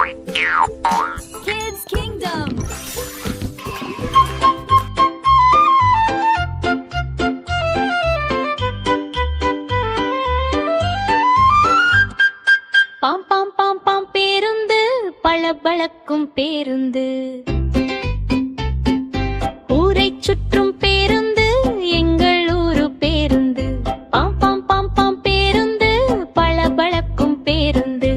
Kids Kingdom. பாம் பாம் பாம் பாம் பேருந்து பளபளக்கும் பேருந்து ஊரை சுற்றும் பேருந்து எங்கள் ஊரு பேருந்து பாம் பாம் பாம் பாம் பேருந்து பளபளக்கும் பேருந்து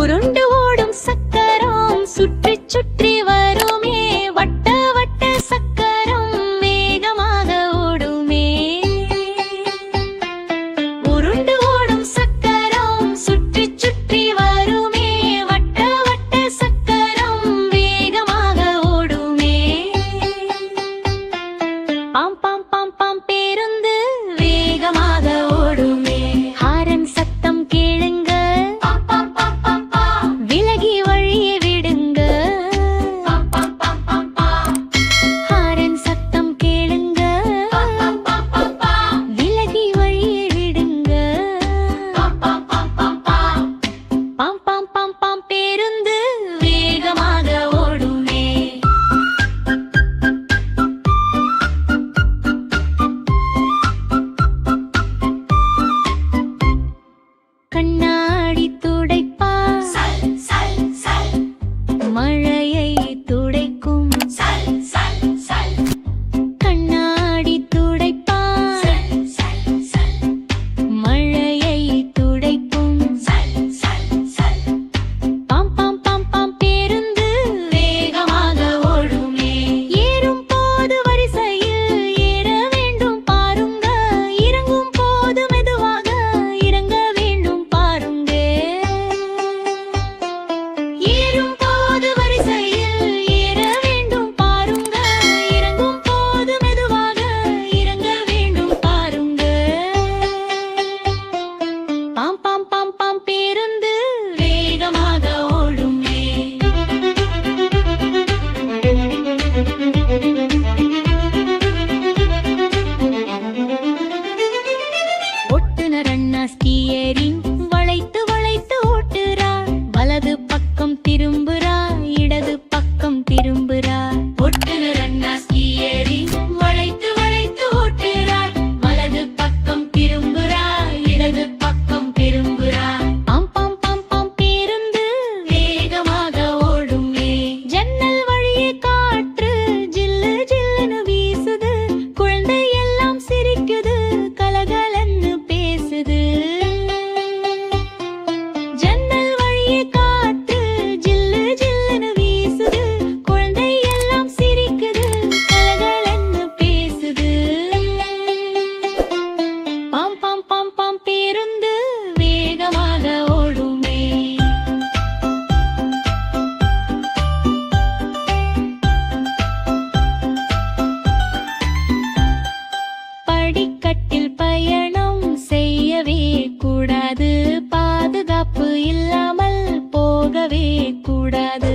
உருண்டு ஓடும் சக்கரம் சுற்றி சுற்றி வருமே வட்ட வட்ட சக்கரம் வேகமாக ஓடுமே உருண்டு ஓடும் சக்கரம் சுற்றி சுற்றி வருமே வட்ட வட்ட சக்கரம் வேகமாக ஓடுமே பாம் பாம் பாம் பாம் பேருந்து வேகமாக ஓடுமே ஹாரன் சத்தம் கேளுங்க விலகி வழியை விடுங்க ஹாரன் சத்தம் கேளுங்க விலகி வழியை விடுங்க பாம் பாம் பாம் பாம் பேருந்து வேகமாக ஓடுமே கண்ணாடி துடைப்பா மழையை துடைக்கும் கண்ணாடி துடைப்பா மழையை துடைக்கும் பாம் பாம் பாம் பாம் பேருந்து வேகமாக ஓடுமே ஏறும் போது வரிசையில் ஏற வேண்டும் பாருங்க இறங்கும் போது மெதுவாக இறங்க வேண்டும் பாருங்க ஏறும் போது வரிசையில் ஏற வேண்டும் பாருங்க இறங்கும் போது மெதுவாக இறங்க வேண்டும் பாருங்க பாம் பாம் பாம் பாம் பேருந்து வேகமாக ஓடுமே ஓட்டுநர் அண்ணா ஸ்டீயரிங் வளைத்து வளைத்து ஓட்டுறார் வலது பக்கம் திரும்புறார் இடது பக்கம் திரும்புறார் ஓட்டுநர் அண்ணா ஸ்டீயரிங் வளைத்து வளைத்து ஓட்டுறார் வலது பக்கம் திரும்புறார் இடது பக்கம் திரும்புறார் பாம் பாம் பாம் பாம் பேருந்து வேகமாக ஓடுமே ஜன்னல் வழியே காற்று ஜில்லு ஜில்லுன்னு வீசுது குழந்தை எல்லாம் சிரிக்குது கலகலன்னு பேசுது ஜன்னல் வழியே காற்று ஜில்லு ஜில்லுன்னு வீசுது குழந்தை எல்லாம் சிரிக்குது கலகலன்னு பேசுது பாம் பாம் பாம் பாம் பேருந்து வேகமாக ஓடுமே படிக்கட்டில் பயணம் செய்யவே கூடாது பாதுகாப்பு இல்லாமல் போகவே கூடாது